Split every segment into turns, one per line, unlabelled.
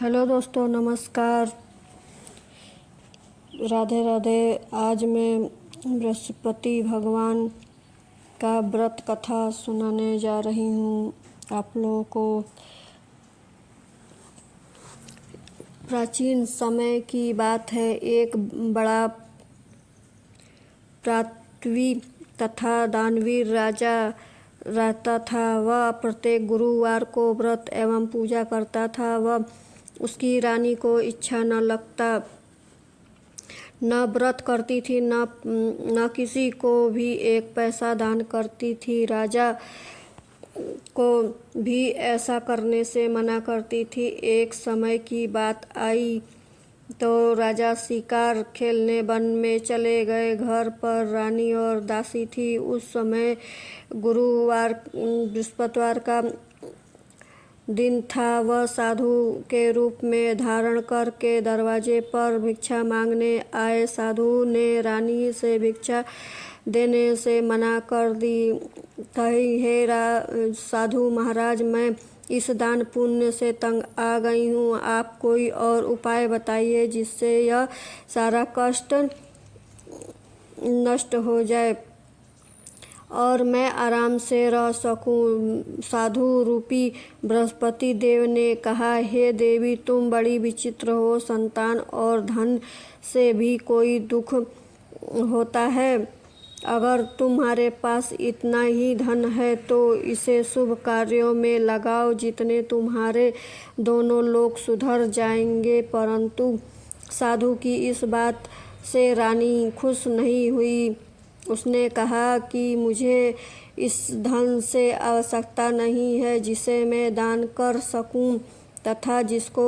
Hello दोस्तों, नमस्कार। राधे राधे। आज मैं बृहस्पति भगवान का व्रत कथा सुनाने जा रही हूँ आप लोगों को। प्राचीन समय की बात है। एक बड़ा पृथ्वी तथा दानवीर राजा रहता था। वह प्रत्येक गुरुवार को व्रत एवं पूजा करता था। वह उसकी रानी को इच्छा न लगता, न व्रत करती थी, न किसी को भी एक पैसा दान करती थी। राजा को भी ऐसा करने से मना करती थी। एक समय की बात आई तो राजा शिकार खेलने वन में चले गए। घर पर रानी और दासी थी। उस समय गुरुवार बृहस्पतिवार का दिन था। वह साधु के रूप में धारण करके दरवाजे पर भिक्षा मांगने आए। साधु ने रानी से भिक्षा देने से मना कर दी। कही, हे साधु महाराज, मैं इस दान पुण्य से तंग आ गई हूँ। आप कोई और उपाय बताइए जिससे यह सारा कष्ट नष्ट हो जाए और मैं आराम से रह सकूं। साधु रूपी बृहस्पति देव ने कहा, हे देवी, तुम बड़ी विचित्र हो। संतान और धन से भी कोई दुख होता है। अगर तुम्हारे पास इतना ही धन है तो इसे शुभ कार्यों में लगाओ, जितने तुम्हारे दोनों लोग सुधर जाएंगे। परंतु साधु की इस बात से रानी खुश नहीं हुई। उसने कहा कि मुझे इस धन से आवश्यकता नहीं है जिसे मैं दान कर सकूं तथा जिसको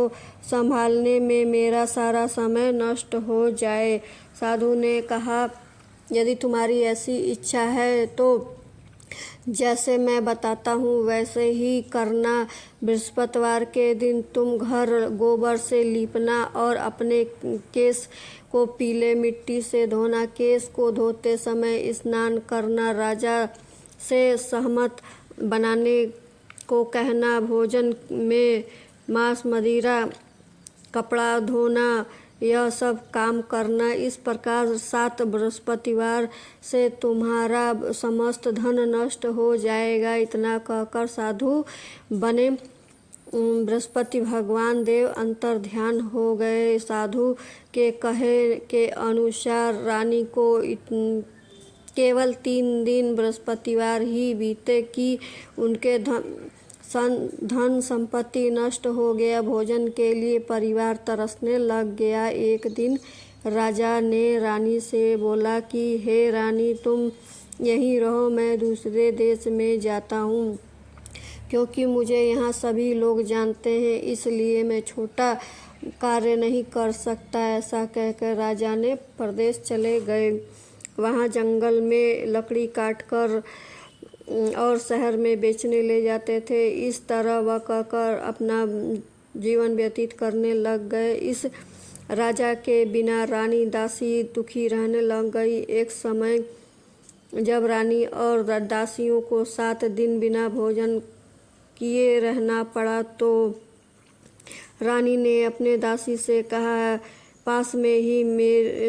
संभालने में मेरा सारा समय नष्ट हो जाए। साधु ने कहा, यदि तुम्हारी ऐसी इच्छा है तो जैसे मैं बताता हूँ वैसे ही करना। बृहस्पतिवार के दिन तुम घर गोबर से लीपना और अपने केस को पीले मिट्टी से धोना। केस को धोते समय स्नान करना। राजा से सहमत बनाने को कहना। भोजन में मांस, मदिरा, कपड़ा धोना, यह सब काम करना। इस प्रकार 7 बृहस्पतिवार से तुम्हारा समस्त धन नष्ट हो जाएगा। इतना कहकर साधु बने बृहस्पति भगवान देव अंतर ध्यान हो गए। साधु के कहे के अनुसार रानी को केवल 3 दिन बृहस्पतिवार ही बीते कि उनके धन संपत्ति नष्ट हो गया। भोजन के लिए परिवार तरसने लग गया। एक दिन राजा ने रानी से बोला कि हे रानी, तुम यहीं रहो, मैं दूसरे देश में जाता हूँ क्योंकि मुझे यहाँ सभी लोग जानते हैं, इसलिए मैं छोटा कार्य नहीं कर सकता। ऐसा कहकर राजा ने प्रदेश चले गए। वहाँ जंगल में लकड़ी काटकर और शहर में बेचने ले जाते थे। इस तरह वह कहकर अपना जीवन व्यतीत करने लग गए। इस राजा के बिना रानी दासी दुखी रहने लग गई। एक समय जब रानी और दासियों को 7 दिन बिना भोजन किए रहना पड़ा तो रानी ने अपने दासी से कहा, पास में ही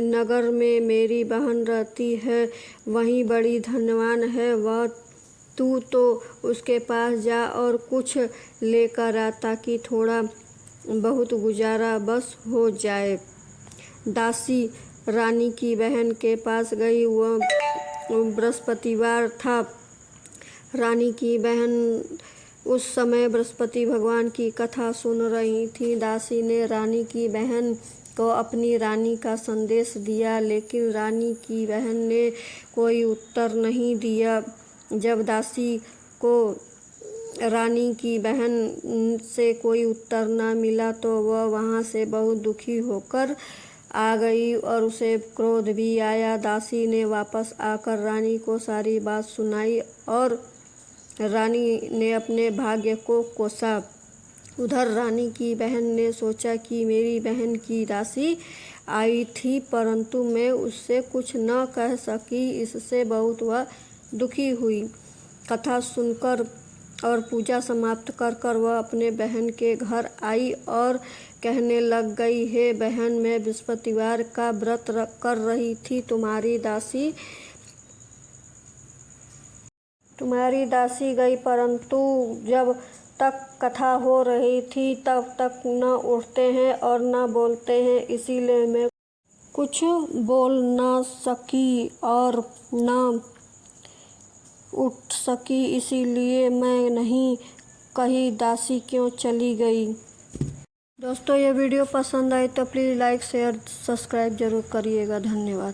नगर में मेरी बहन रहती है, वहीं बड़ी धनवान है वह। तू तो उसके पास जा और कुछ लेकर आ ताकि थोड़ा बहुत गुजारा बस हो जाए। दासी रानी की बहन के पास गई। वह बृहस्पतिवार था। रानी की बहन उस समय बृहस्पति भगवान की कथा सुन रही थी। दासी ने रानी की बहन को अपनी रानी का संदेश दिया, लेकिन रानी की बहन ने कोई उत्तर नहीं दिया। जब दासी को रानी की बहन से कोई उत्तर न मिला तो वह वहाँ से बहुत दुखी होकर आ गई और उसे क्रोध भी आया। दासी ने वापस आकर रानी को सारी बात सुनाई और रानी ने अपने भाग्य को कोसा। उधर रानी की बहन ने सोचा कि मेरी बहन की दासी आई थी परंतु मैं उससे कुछ न कह सकी, इससे बहुत वह दुखी हुई। कथा सुनकर और पूजा समाप्त कर वह अपने बहन के घर आई और कहने लग गई, हे बहन, मैं बृहस्पतिवार का व्रत कर रही थी। तुम्हारी दासी गई, परंतु जब तक कथा हो रही थी तब तक न उठते हैं और न बोलते हैं, इसीलिए मैं कुछ बोल न सकी और न उठ सकी। इसीलिए मैं नहीं कही दासी क्यों चली गई। दोस्तों, ये वीडियो पसंद आई तो प्लीज़ लाइक शेयर सब्सक्राइब ज़रूर करिएगा। धन्यवाद।